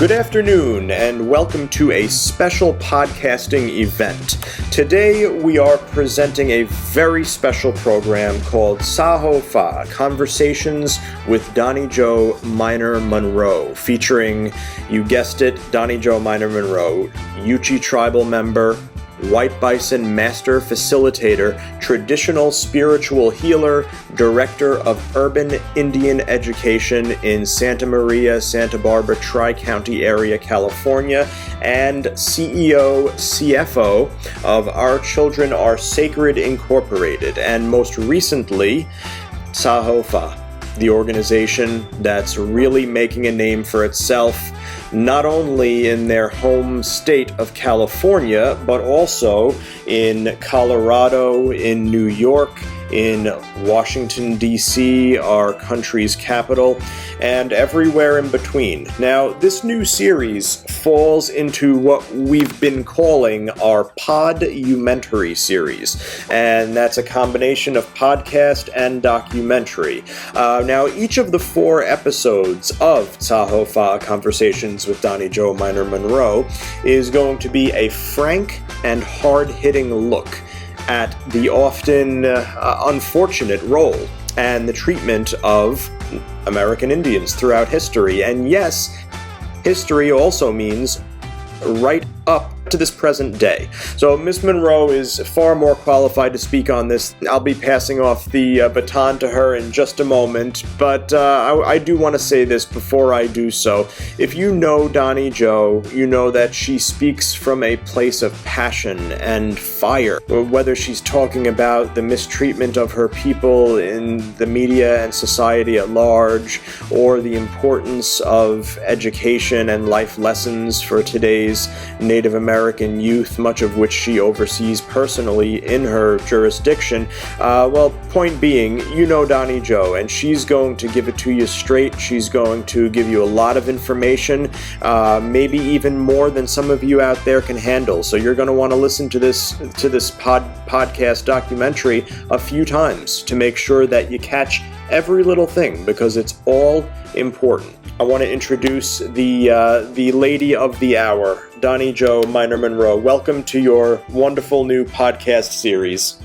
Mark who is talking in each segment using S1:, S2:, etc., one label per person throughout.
S1: Good afternoon, and welcome to a special podcasting event. Today, we are presenting a very special program called Saho Fa, Conversations with Doni Jo Minor Munro, featuring, you guessed it, Doni Jo Minor Munro, Yuchi tribal member, White Bison Master Facilitator, Traditional Spiritual Healer, Director of Urban Indian Education in Santa Maria, Santa Barbara Tri-County Area, California, and CEO, CFO of Our Children Are Sacred Incorporated, and most recently, Saho Fa, the organization that's really making a name for itself, not only in their home state of California, but also in Colorado, in New York, in Washington, D.C., our country's capital, and everywhere in between. Now, this new series falls into what we've been calling our Podumentary series, and that's a combination of podcast and documentary. Now, each of the 4 episodes of Saho Fa, Conversations with Doni Jo Minor Munro, is going to be a frank and hard-hitting look at the often unfortunate role and the treatment of American Indians throughout history. And yes, history also means right up to this present day. So Ms. Munro is far more qualified to speak on this. I'll be passing off the baton to her in just a moment, but I do want to say this before I do so. If you know Doni Jo, you know that she speaks from a place of passion and fire. Whether she's talking about the mistreatment of her people in the media and society at large, or the importance of education and life lessons for today's Native American youth, much of which she oversees personally in her jurisdiction. Point being, you know Doni Jo, and she's going to give it to you straight. She's going to give you a lot of information, maybe even more than some of you out there can handle. So you're going to want to listen to this podcast documentary a few times to make sure that you catch every little thing, because it's all important. I want to introduce the lady of the hour, Doni Jo Minor Munro. Welcome to your wonderful new podcast series.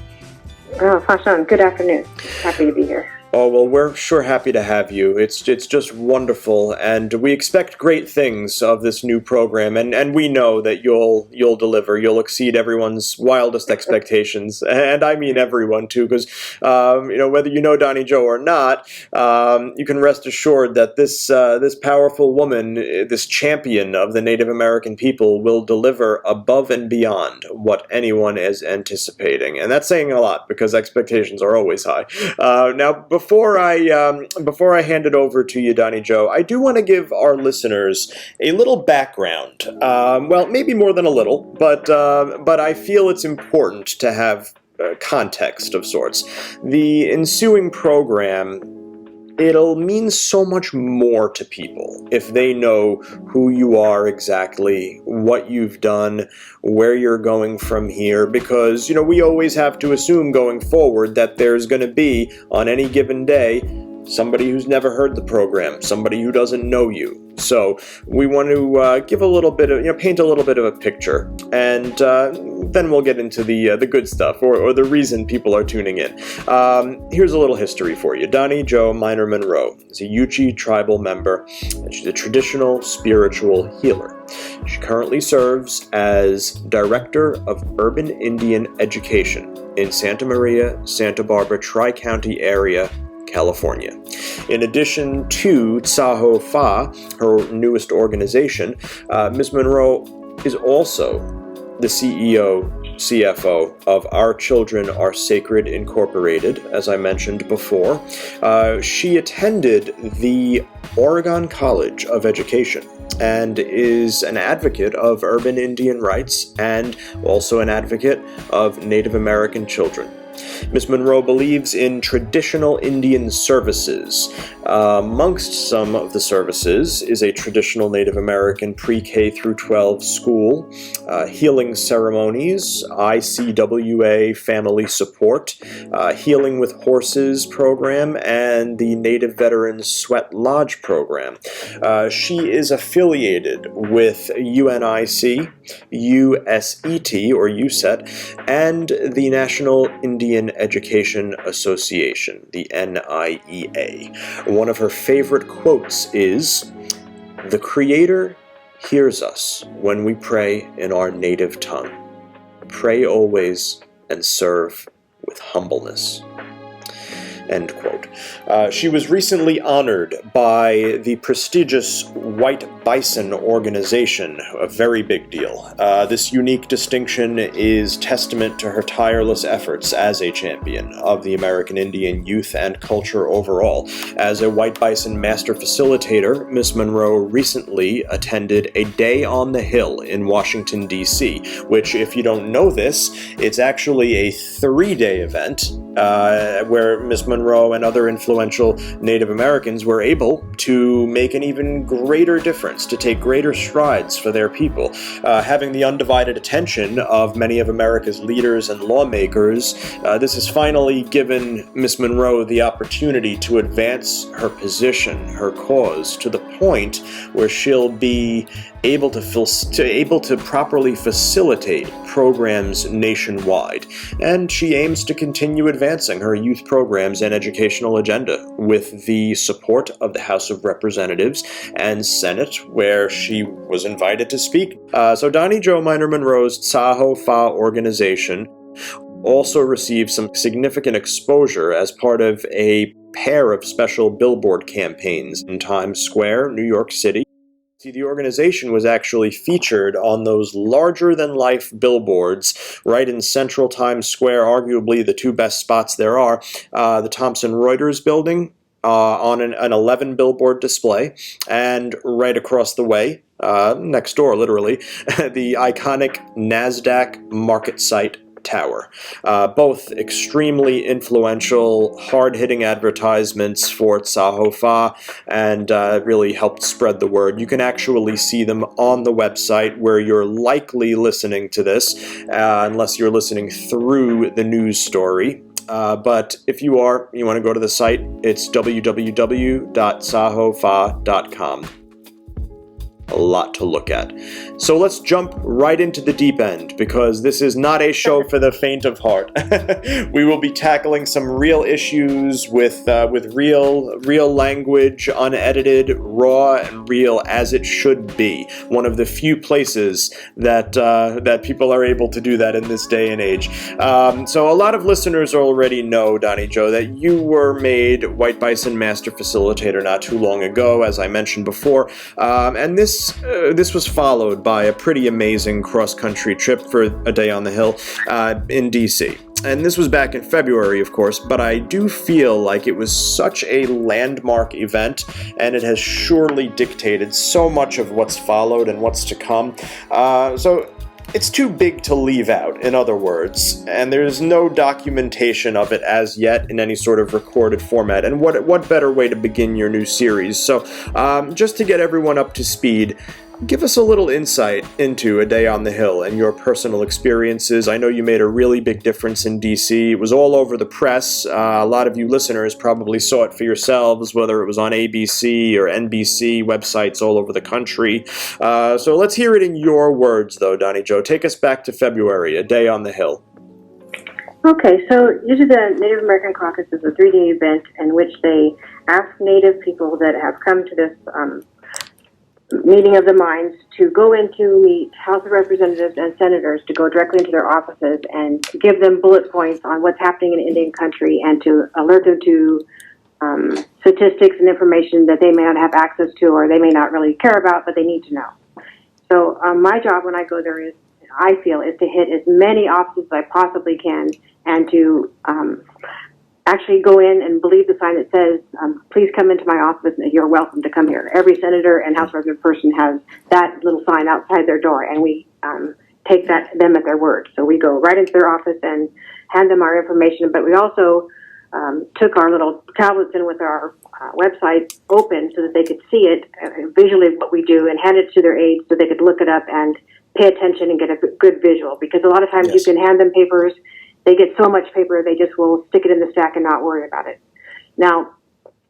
S2: Oh, Fashan, good afternoon. Happy to be here.
S1: Oh, well, we're sure happy to have you. It's just wonderful, and we expect great things of this new program, and we know that you'll deliver. You'll exceed everyone's wildest expectations, and I mean everyone, too, because, whether you know Doni Jo or not, you can rest assured that this powerful woman, this champion of the Native American people, will deliver above and beyond what anyone is anticipating, and that's saying a lot, because expectations are always high. Now, before I hand it over to you, Doni Jo, I do want to give our listeners a little background. Maybe more than a little, but I feel it's important to have context of sorts. The ensuing program, it'll mean so much more to people if they know who you are exactly, what you've done, where you're going from here, because, we always have to assume going forward that there's going to be, on any given day, somebody who's never heard the program, somebody who doesn't know you. So we want to give a little bit of, paint a little bit of a picture, and then we'll get into the good stuff, or the reason people are tuning in. Here's a little history for you. Doni Jo Minor Munro is a Yuchi tribal member, and she's a traditional spiritual healer. She currently serves as Director of Urban Indian Education in Santa Maria, Santa Barbara Tri-County Area, California. In addition to Saho Fa, her newest organization, Ms. Munro is also the CEO, CFO of Our Children Are Sacred Incorporated, as I mentioned before. She attended the Oregon College of Education and is an advocate of urban Indian rights and also an advocate of Native American children. Ms. Munro believes in traditional Indian services Amongst some of the services is a traditional Native American pre-K through 12 school, healing ceremonies, ICWA family support, Healing with Horses program, and the Native Veterans Sweat Lodge program. She is affiliated with UNIC, USET, or USET, and the National Indian Education Association, the NIEA. One of her favorite quotes is, "The Creator hears us when we pray in our native tongue. Pray always and serve with humbleness." End quote. She was recently honored by the prestigious White Bison organization, a very big deal. This unique distinction is testament to her tireless efforts as a champion of the American Indian youth and culture overall. As a White Bison master facilitator, Miss Munro recently attended a Day on the Hill in Washington, D.C., which, if you don't know this, it's actually a 3-day event where Miss Munro and other influential Native Americans were able to make an even greater difference, to take greater strides for their people. Having the undivided attention of many of America's leaders and lawmakers, this has finally given Miss Munro the opportunity to advance her position, her cause, to the point where she'll be able to properly facilitate programs nationwide, and she aims to continue advancing her youth programs and educational agenda with the support of the House of Representatives and Senate, where she was invited to speak. So Doni Jo Miner Munro's Tsaho Fa organization also received some significant exposure as part of a pair of special billboard campaigns in Times Square, New York City. See, the organization was actually featured on those larger-than-life billboards right in central Times Square, arguably the two best spots there are, the Thomson Reuters building on an 11-billboard display, and right across the way, next door literally, the iconic NASDAQ market site Tower. Both extremely influential, hard-hitting advertisements for Tsaho Fa, and really helped spread the word. You can actually see them on the website where you're likely listening to this, unless you're listening through the news story. But if you want to go to the site, it's www.tsahofa.com. A lot to look at. So let's jump right into the deep end, because this is not a show for the faint of heart. We will be tackling some real issues with real language, unedited, raw, and real as it should be. One of the few places that people are able to do that in this day and age. So a lot of listeners already know, Doni Jo, that you were made White Bison Master Facilitator not too long ago, as I mentioned before, and this was followed by a pretty amazing cross-country trip for a Day on the Hill in D.C. And this was back in February, of course, but I do feel like it was such a landmark event, and it has surely dictated so much of what's followed and what's to come. So it's too big to leave out, in other words, and there's no documentation of it as yet in any sort of recorded format. And what better way to begin your new series? So just to get everyone up to speed, give us a little insight into A Day on the Hill and your personal experiences. I know you made a really big difference in D.C. It was all over the press. A lot of you listeners probably saw it for yourselves, whether it was on ABC or NBC websites all over the country. So let's hear it in your words, though, Doni Jo. Take us back to February, A Day on the Hill.
S2: Okay, so usually the Native American Caucus is a 3-day event in which they ask Native people that have come to this meeting of the minds to go in to meet House of Representatives and Senators, to go directly into their offices and to give them bullet points on what's happening in Indian country, and to alert them to statistics and information that they may not have access to, or they may not really care about, but they need to know. So my job when I go there is, I feel, is to hit as many offices as I possibly can, and to actually go in and believe the sign that says, please come into my office and you're welcome to come here. Every senator and House Representative person has that little sign outside their door, and we take them at their word. So we go right into their office and hand them our information, but we also took our little tablets in with our website open so that they could see it visually what we do, and hand it to their aides so they could look it up and pay attention and get a good visual. Because a lot of times you can hand them papers, they get so much paper they just will stick it in the stack and not worry about it. Now,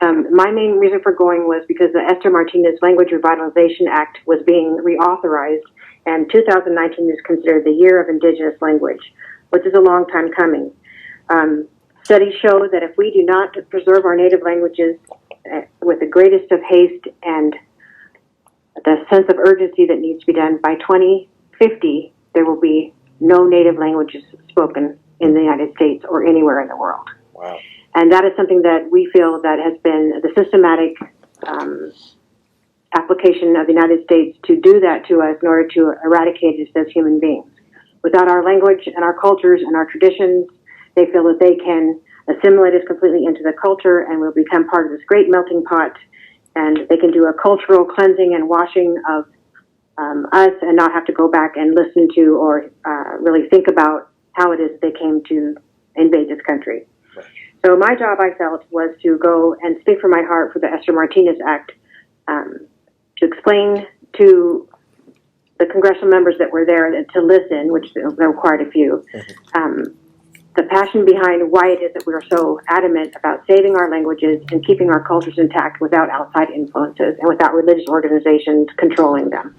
S2: my main reason for going was because the Esther Martinez Language Revitalization Act was being reauthorized, and 2019 is considered the Year of Indigenous Language, which is a long time coming. Studies show that if we do not preserve our native languages with the greatest of haste and the sense of urgency that needs to be done, by 2050, there will be no native languages spoken in the United States or anywhere in the world.
S1: Wow.
S2: And that is something that we feel that has been the systematic application of the United States to do that to us in order to eradicate us as human beings. Without our language and our cultures and our traditions, they feel that they can assimilate us completely into the culture and will become part of this great melting pot, and they can do a cultural cleansing and washing of us and not have to go back and listen to or really think about how it is they came to invade this country. So my job, I felt, was to go and speak from my heart for the Esther Martinez Act, to explain to the congressional members that were there to listen, which there were quite a few, the passion behind why it is that we are so adamant about saving our languages and keeping our cultures intact without outside influences and without religious organizations controlling them.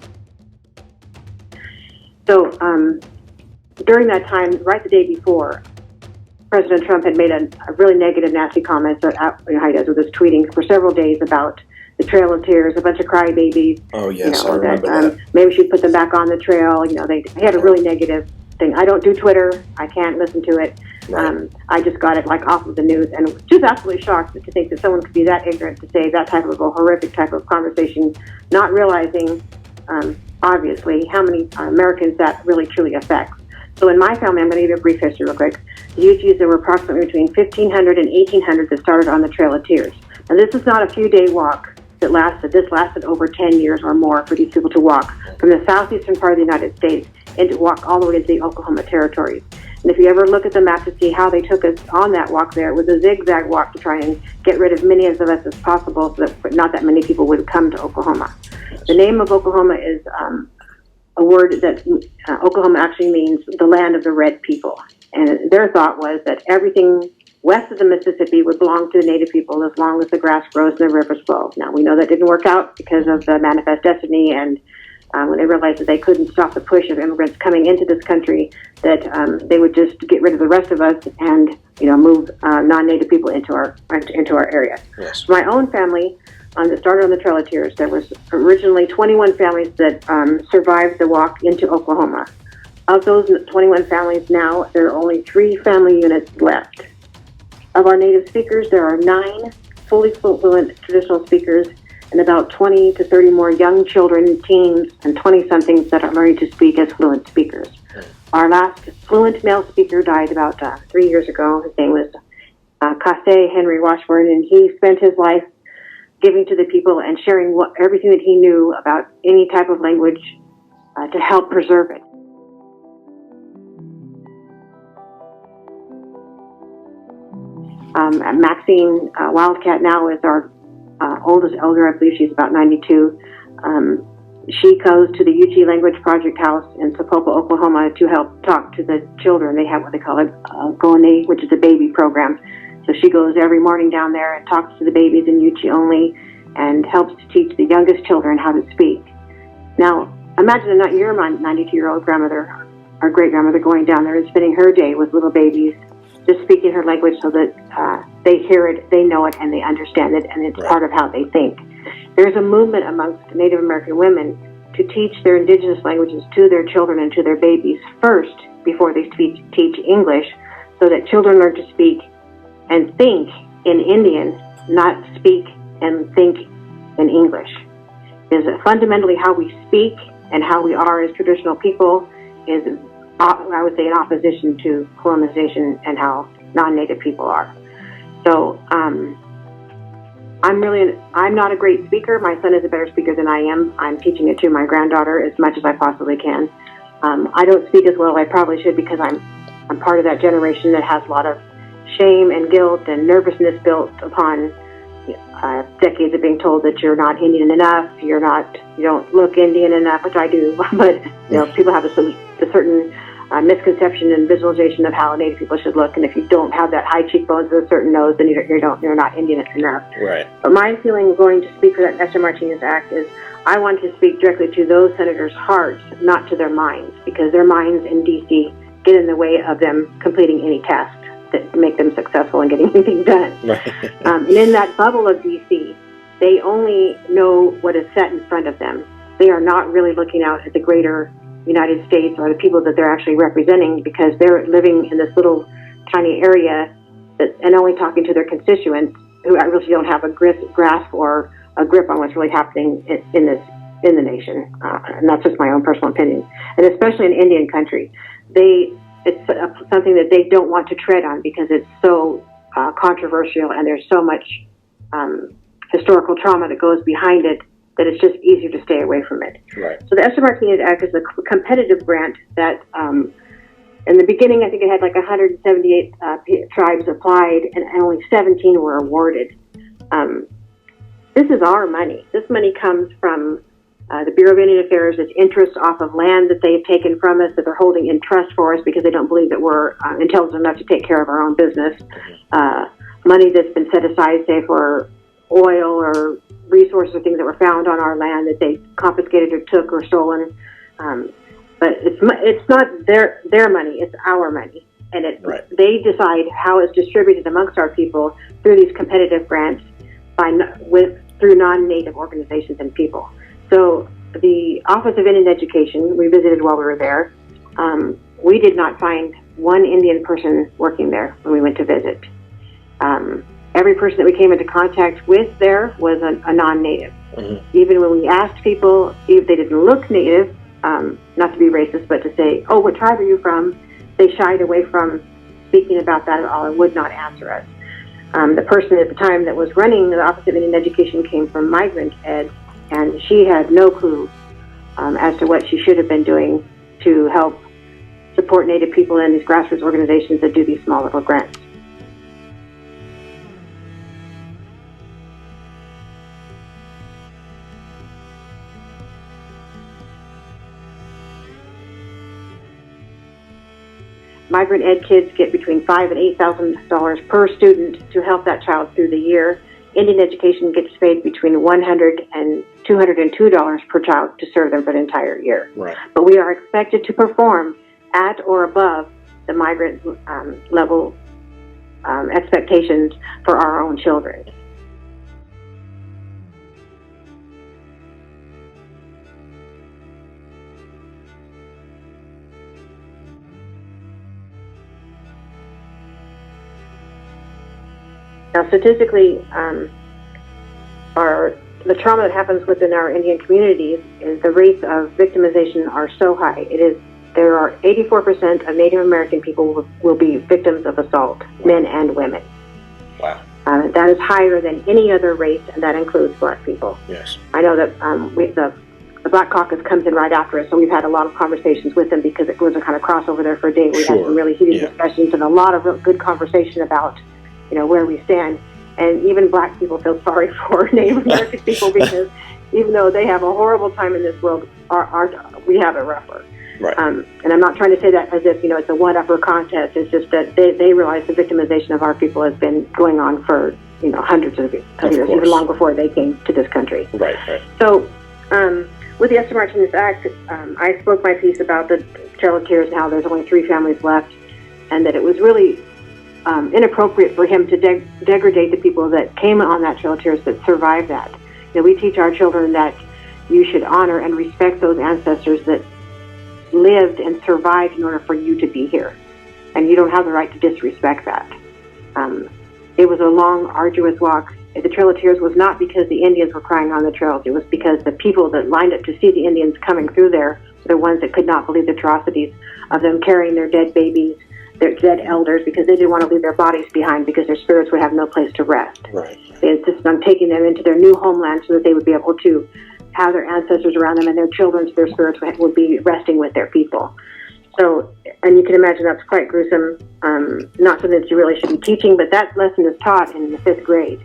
S2: So during that time, right the day before, President Trump had made a really negative, nasty comment, so how he does with his tweeting for several days about the Trail of Tears, a bunch of crybabies.
S1: Oh, yes,
S2: I
S1: remember that.
S2: Maybe we should put them back on the trail. They had a really negative thing. I don't do Twitter. I can't listen to it.
S1: Right.
S2: I just got it off of the news, and was just absolutely shocked to think that someone could be that ignorant to say that type of a horrific type of conversation, not realizing, obviously, how many Americans that really truly affects. So in my family, I'm going to give you a brief history real quick. The Uchis, there were approximately between 1,500 and 1,800 that started on the Trail of Tears. Now, this is not a few-day walk that lasted. This lasted over 10 years or more for these people to walk from the southeastern part of the United States and to walk all the way into the Oklahoma territories. And if you ever look at the map to see how they took us on that walk there, it was a zigzag walk to try and get rid of many of us as possible so that not that many people would come to Oklahoma. The name of Oklahoma is a word that Oklahoma actually means the land of the red people. And their thought was that everything west of the Mississippi would belong to the native people as long as the grass grows and the rivers flow. Now, we know that didn't work out because of the manifest destiny, and when they realized that they couldn't stop the push of immigrants coming into this country, that they would just get rid of the rest of us and move non-native people into our area.
S1: Yes.
S2: My own family, that started on the Trail of Tears, there was originally 21 families that survived the walk into Oklahoma. Of those 21 families now, there are only 3 family units left. Of our native speakers, there are 9 fully fluent traditional speakers and about 20 to 30 more young children, teens, and 20-somethings that are learning to speak as fluent speakers. Our last fluent male speaker died about 3 years ago. His name was Kase Henry Washburn, and he spent his life giving to the people and sharing everything that he knew about any type of language to help preserve it. Maxine Wildcat now is our oldest elder. I believe she's about 92. She goes to the Yuchi Language Project House in Sapulpa, Oklahoma, to help talk to the children. They have what they call a Doni, which is a baby program. So she goes every morning down there and talks to the babies in Yuchi only and helps to teach the youngest children how to speak. Now, imagine not your 92-year-old grandmother or great-grandmother going down there and spending her day with little babies, just speaking her language so that they hear it, they know it, and they understand it, and it's part of how they think. There's a movement amongst Native American women to teach their indigenous languages to their children and to their babies first before they teach English, so that children learn to speak and think in Indian, not speak and think in English. Is fundamentally how we speak and how we are as traditional people is, I would say, in opposition to colonization and how non-native people are. So I'm not a great speaker. My son is a better speaker than I am. I'm teaching it to my granddaughter as much as I possibly can. I don't speak as well as I probably should because I'm part of that generation that has a lot of shame and guilt and nervousness built upon decades of being told that you're not Indian enough, you don't look Indian enough, which I do, but people have a certain misconception and visualization of how Native people should look, and if you don't have that high cheekbones and a certain nose, then you're not Indian enough.
S1: Right.
S2: But my feeling going to speak for that Esther Martinez Act is I want to speak directly to those senators' hearts, not to their minds, because their minds in D.C. get in the way of them completing any task that make them successful in getting anything done.
S1: Right.
S2: And in that bubble of D.C., they only know what is set in front of them. They are not really looking out at the greater United States or the people that they're actually representing, because they're living in this little tiny area and only talking to their constituents who really don't have a grasp or a grip on what's really happening in the nation. And that's just my own personal opinion. And especially in Indian country, it's something that they don't want to tread on because it's so controversial and there's so much historical trauma that goes behind it that it's just easier to stay away from it.
S1: Right.
S2: So the Esther Martinez Act is a competitive grant that in the beginning I think it had like 178 tribes applied and only 17 were awarded. This is our money. This money comes from the Bureau of Indian Affairs. It's interest off of land that they've taken from us that they're holding in trust for us because they don't believe that we're intelligent enough to take care of our own business. Money that's been set aside, say, for oil or resources or things that were found on our land that they confiscated or took or stolen. But it's not their money, it's our money. And they decide how it's distributed amongst our people through these competitive grants through non-Native organizations and people. So the Office of Indian Education, we visited while we were there. We did not find one Indian person working there when we went to visit. Every person that we came into contact with there was a non-Native. Mm-hmm. Even when we asked people if they didn't look Native, not to be racist, but to say, oh, what tribe are you from? They shied away from speaking about that at all and would not answer us. The person at the time that was running the Office of Indian Education came from Migrant Ed, and she had no clue as to what she should have been doing to help support Native people in these grassroots organizations that do these small little grants. Migrant Ed kids get between $5,000 and $8,000 per student to help that child through the year. Indian Education gets paid between $100 and $202 per child to serve them for the entire year.
S1: Right.
S2: But we are expected to perform at or above the migrant level expectations for our own children. Now, statistically, the trauma that happens within our Indian communities is the rates of victimization are so high. There are 84% of Native American people will be victims of assault, men and women.
S1: Wow.
S2: That is higher than any other race, and that includes Black people.
S1: Yes.
S2: I know that the Black Caucus comes in right after us, so we've had a lot of conversations with them because it was a kind of crossover there for a day. We had some really heated discussions and a lot of real good conversation about where we stand. And even Black people feel sorry for Native American people because even though they have a horrible time in this world, we have it rougher.
S1: Right.
S2: And I'm not trying to say that as if, it's a one-upper contest. It's just that they realize the victimization of our people has been going on for, hundreds of years, even long before they came to this country.
S1: Right.
S2: So with the Esther Martinez Act, I spoke my piece about the Trail of Tears and how there's only 3 families left, and that it was really inappropriate for him to degrade the people that came on that Trail of Tears that survived that. We teach our children that you should honor and respect those ancestors that lived and survived in order for you to be here. And you don't have the right to disrespect that. It was a long, arduous walk. The Trail of Tears was not because the Indians were crying on the trails. It was because the people that lined up to see the Indians coming through there were the ones that could not believe the atrocities of them carrying their dead babies, their dead elders, because they didn't want to leave their bodies behind because their spirits would have no place to rest.
S1: Right.
S2: They insisted on taking them into their new homeland so that they would be able to have their ancestors around them and their children, so their spirits would be resting with their people. So, and you can imagine that's quite gruesome, not something that you really should be teaching, but that lesson is taught in the 5th grade.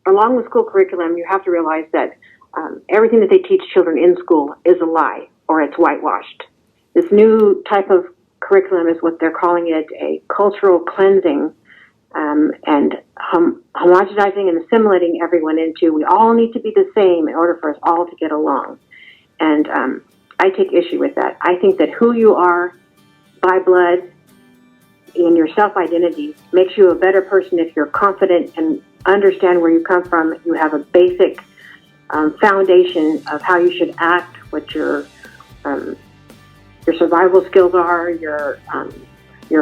S2: Along with school curriculum, you have to realize that everything that they teach children in school is a lie, or it's whitewashed. This new type of curriculum is what they're calling it, a cultural cleansing, and homogenizing and assimilating everyone into, we all need to be the same in order for us all to get along. And I take issue with that. I think that who you are by blood in your self-identity makes you a better person if you're confident and understand where you come from. You have a basic foundation of how you should act, what your survival skills are, your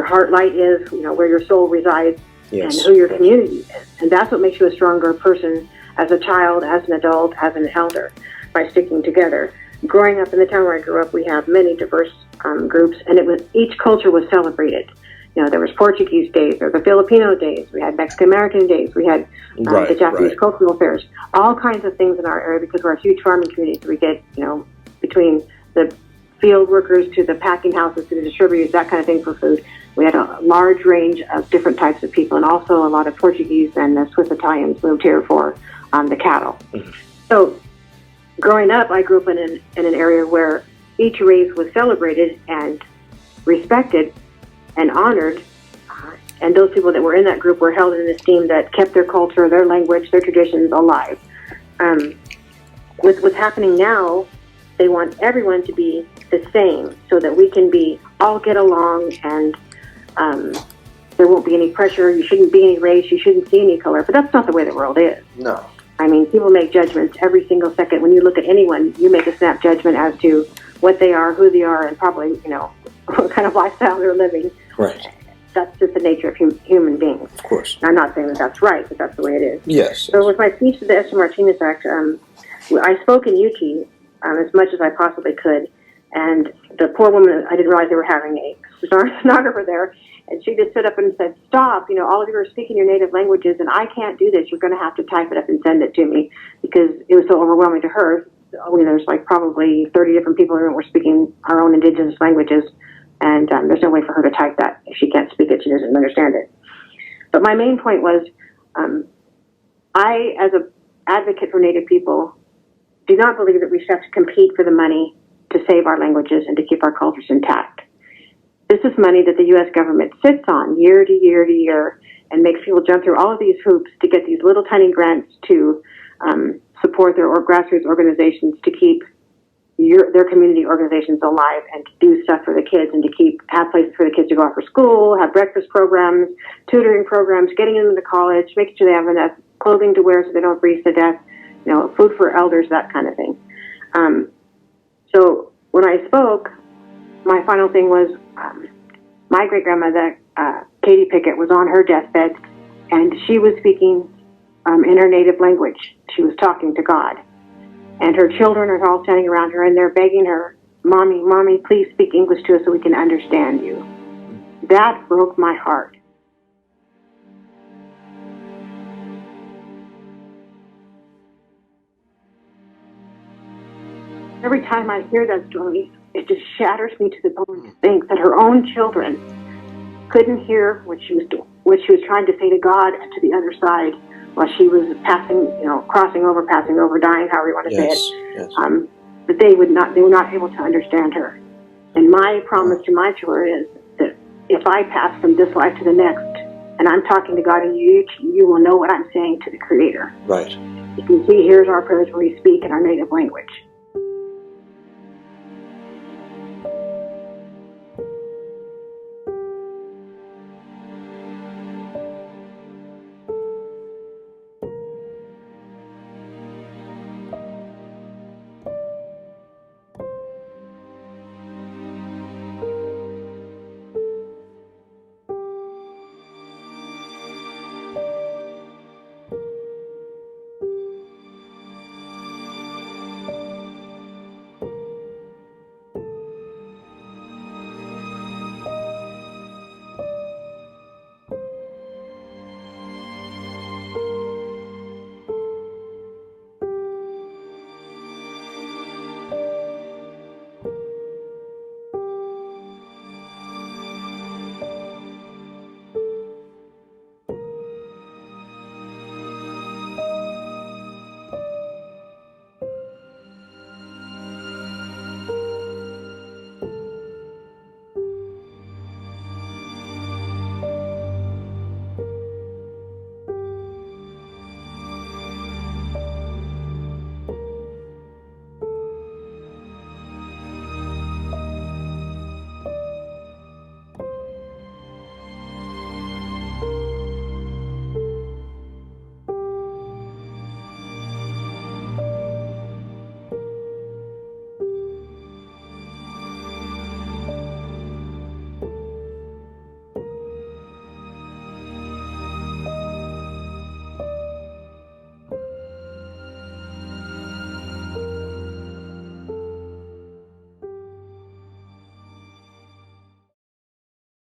S2: heart light is, where your soul resides, yes, and who your community is. And that's what makes you a stronger person as a child, as an adult, as an elder, by sticking together. Growing up in the town where I grew up, we have many diverse groups, and each culture was celebrated. There was Portuguese days, or the Filipino days. We had Mexican American days. We had the Japanese cultural fairs. All kinds of things in our area because we're a huge farming community. So we get, between the field workers to the packing houses to the distributors, that kind of thing for food. We had a large range of different types of people, and also a lot of Portuguese and Swiss Italians moved here for the cattle. Mm-hmm. So growing up, I grew up in an area where each race was celebrated and respected and honored, and those people that were in that group were held in esteem that kept their culture, their language, their traditions alive. With what's happening now, they want everyone to be the same so that we can all get along, and there won't be any pressure. You shouldn't be any race. You shouldn't see any color. But that's not the way the world is.
S1: No.
S2: I mean, people make judgments every single second. When you look at anyone, you make a snap judgment as to what they are, who they are, and probably, what kind of lifestyle they're living.
S1: Right.
S2: That's just the nature of human beings.
S1: Of course.
S2: I'm not saying that that's right, but that's the way it is.
S1: Yes.
S2: So with my speech to the Esther Martinez Act, I spoke in UT as much as I possibly could, and the poor woman, I didn't realize they were having a stenographer there, and she just stood up and said, "Stop, all of you are speaking your native languages, and I can't do this. You're going to have to type it up and send it to me," because it was so overwhelming to her. There's probably 30 different people who were speaking our own indigenous languages, and there's no way for her to type that. If she can't speak it, she doesn't understand it. But my main point was, I, as an advocate for Native people, do not believe that we should have to compete for the money to save our languages and to keep our cultures intact. This is money that the U.S. government sits on year to year to year and makes people jump through all of these hoops to get these little tiny grants to support their grassroots organizations to keep their community organizations alive and to do stuff for the kids and to have places for the kids to go out for school, have breakfast programs, tutoring programs, getting them into college, making sure they have enough clothing to wear so they don't freeze to death, food for elders, that kind of thing. So when I spoke, my final thing was my great-grandmother, Katie Pickett, was on her deathbed, and she was speaking in her native language. She was talking to God. And her children are all standing around her, and they're begging her, Mommy, please speak English to us so we can understand you. That broke my heart. Every time I hear that story, it just shatters me to the bone to think that her own children couldn't hear what she was trying to say to God and to the other side while she was passing over, dying, however you want to say it. Yes. But they were not able to understand her. And my promise to my children is that if I pass from this life to the next, and I'm talking to God and you will know what I'm saying to the Creator.
S1: Right.
S2: You can see, here's our prayers when we speak in our native language.